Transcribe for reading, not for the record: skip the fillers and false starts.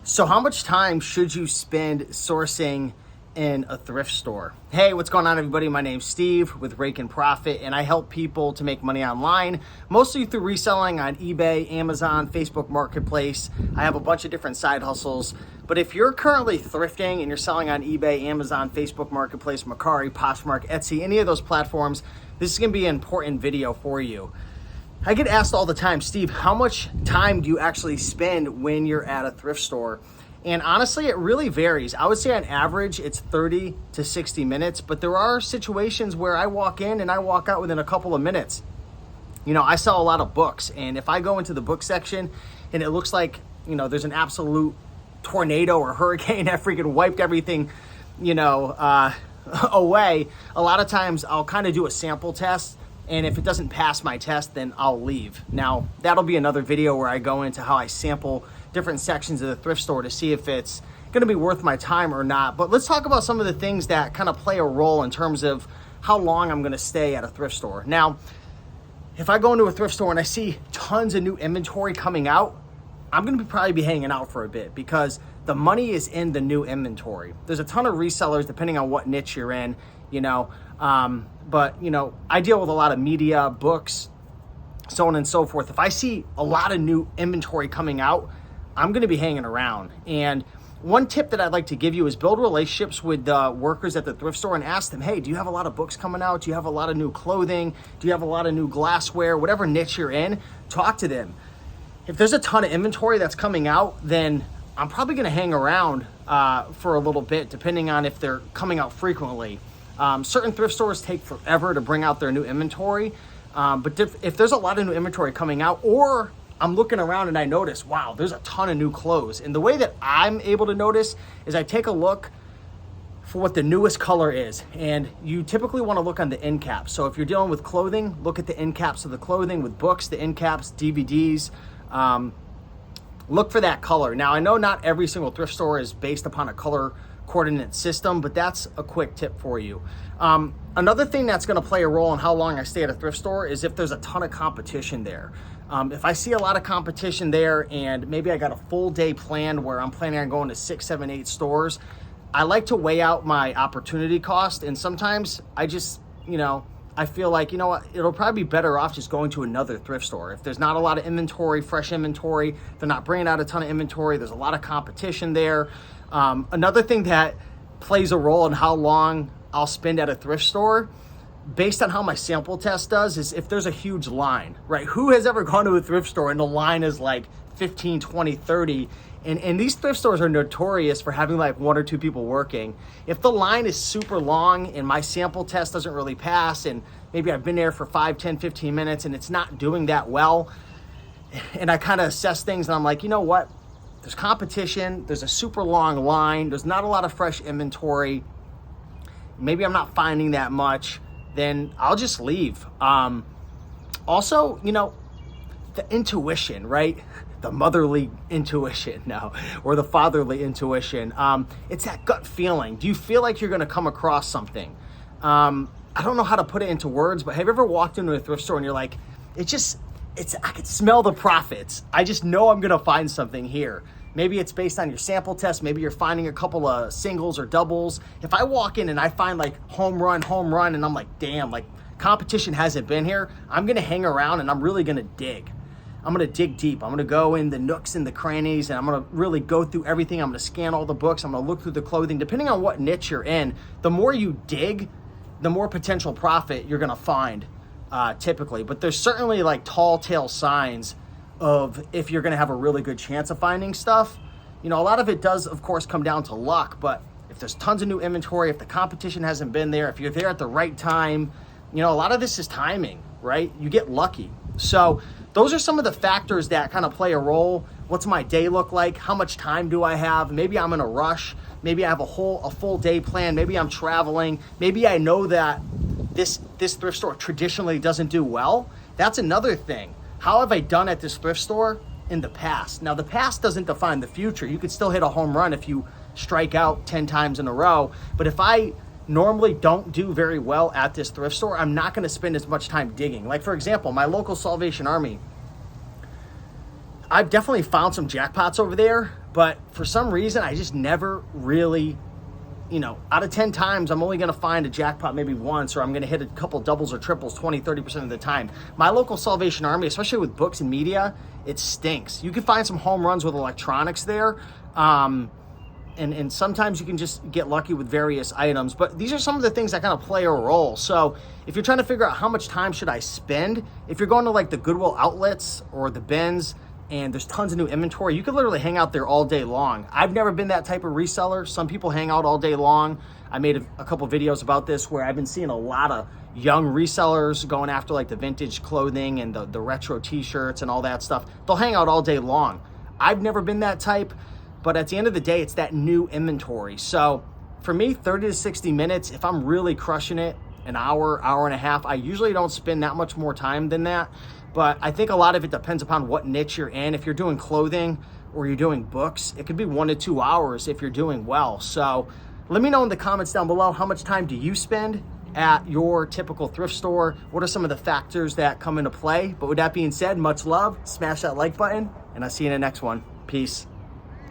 So how much time should you spend sourcing in a thrift store? Hey, what's going on, everybody? My name's Steve with Rake and Profit, and I help people to make money online, mostly through reselling on eBay, Amazon, Facebook Marketplace. I have a bunch of different side hustles. But if you're currently thrifting and you're selling on eBay, Amazon, Facebook Marketplace, Mercari, Poshmark, Etsy, any of those platforms, this is going to be an important video for you. I get asked all the time, Steve, how much time do you actually spend when you're at a thrift store? And honestly, it really varies. I would say on average, it's 30 to 60 minutes, but there are situations where I walk in and I walk out within a couple of minutes. You know, I sell a lot of books, and if I go into the book section and it looks like, there's an absolute tornado or hurricane that freaking wiped everything, away, a lot of times I'll kind of do a sample test. And if it doesn't pass my test, then I'll leave. Now, that'll be another video where I go into how I sample different sections of the thrift store to see if it's gonna be worth my time or not. But let's talk about some of the things that kind of play a role in terms of how long I'm gonna stay at a thrift store. Now, if I go into a thrift store and I see tons of new inventory coming out, I'm gonna probably be hanging out for a bit because the money is in the new inventory. There's a ton of resellers depending on what niche you're in, but I deal with a lot of media, books, so on and so forth. If I see a lot of new inventory coming out, I'm going to be hanging around. And one tip that I'd like to give you is build relationships with the workers at the thrift store and ask them, hey, do you have a lot of books coming out? Do you have a lot of new clothing? Do you have a lot of new glassware? Whatever niche you're in, talk to them. If there's a ton of inventory that's coming out, then I'm probably going to hang around for a little bit, depending on if they're coming out frequently. Certain thrift stores take forever to bring out their new inventory, but if there's a lot of new inventory coming out, or I'm looking around and I notice, wow, there's a ton of new clothes. And the way that I'm able to notice is I take a look for what the newest color is. And you typically want to look on the end caps. So if you're dealing with clothing, look at the end caps of the clothing. With books, the end caps, DVDs, look for that color. Now, I know not every single thrift store is based upon a color coordinate system, but that's a quick tip for you. Another thing that's going to play a role in how long I stay at a thrift store is if there's a ton of competition there. If I see a lot of competition there and maybe I got a full day planned where I'm planning on going to 6, 7, 8 stores, I like to weigh out my opportunity cost. And sometimes I just, I feel like, it'll probably be better off just going to another thrift store. If there's not a lot of inventory, fresh inventory, they're not bringing out a ton of inventory, there's a lot of competition there. Another thing that plays a role in how long I'll spend at a thrift store, based on how my sample test does, is if there's a huge line, right? Who has ever gone to a thrift store and the line is like 15, 20, 30? And these thrift stores are notorious for having like 1 or 2 people working. If the line is super long and my sample test doesn't really pass, and maybe I've been there for 5, 10, 15 minutes and it's not doing that well, and I kind of assess things and I'm like, you know what? There's competition, there's a super long line, there's not a lot of fresh inventory, maybe I'm not finding that much, then I'll just leave. Also, the intuition, right? The motherly intuition now, or the fatherly intuition. It's that gut feeling. Do you feel like you're gonna come across something? I don't know how to put it into words, but have you ever walked into a thrift store and you're like, I can smell the profits. I just know I'm gonna find something here. Maybe it's based on your sample test. Maybe you're finding a couple of singles or doubles. If I walk in and I find like home run, and I'm like, damn, like competition hasn't been here, I'm gonna hang around and I'm really gonna dig. I'm gonna dig deep. I'm gonna go in the nooks and the crannies and I'm gonna really go through everything. I'm gonna scan all the books. I'm gonna look through the clothing. Depending on what niche you're in, the more you dig, the more potential profit you're gonna find typically. But there's certainly like tall tale signs of if you're gonna have a really good chance of finding stuff. A lot of it does, of course, come down to luck, but if there's tons of new inventory, if the competition hasn't been there, if you're there at the right time, a lot of this is timing, right? You get lucky. So those are some of the factors that kind of play a role. What's my day look like? How much time do I have? Maybe I'm in a rush. Maybe I have a full day plan. Maybe I'm traveling. Maybe I know that this thrift store traditionally doesn't do well. That's another thing. How have I done at this thrift store in the past? Now, the past doesn't define the future. You could still hit a home run if you strike out 10 times in a row. But if I normally don't do very well at this thrift store, I'm not going to spend as much time digging. Like, for example, my local Salvation Army, I've definitely found some jackpots over there, But for some reason, I just never really, out of 10 times, I'm only going to find a jackpot maybe once, or I'm going to hit a couple doubles or triples 20, 30% of the time. My local Salvation Army, especially with books and media, it stinks. You can find some home runs with electronics there. And sometimes you can just get lucky with various items, but these are some of the things that kind of play a role. So if you're trying to figure out how much time should I spend, if you're going to like the Goodwill outlets or the bins and there's tons of new inventory, you could literally hang out there all day long. I've never been that type of reseller. Some people hang out all day long. I made a couple videos about this where I've been seeing a lot of young resellers going after like the vintage clothing and the retro t-shirts and all that stuff. They'll hang out all day long. I've never been that type. But at the end of the day, it's that new inventory. So for me, 30 to 60 minutes, if I'm really crushing it, an hour, hour and a half, I usually don't spend that much more time than that. But I think a lot of it depends upon what niche you're in. If you're doing clothing or you're doing books, it could be 1 to 2 hours if you're doing well. So let me know in the comments down below, how much time do you spend at your typical thrift store? What are some of the factors that come into play? But with that being said, much love, smash that like button, and I'll see you in the next one. Peace.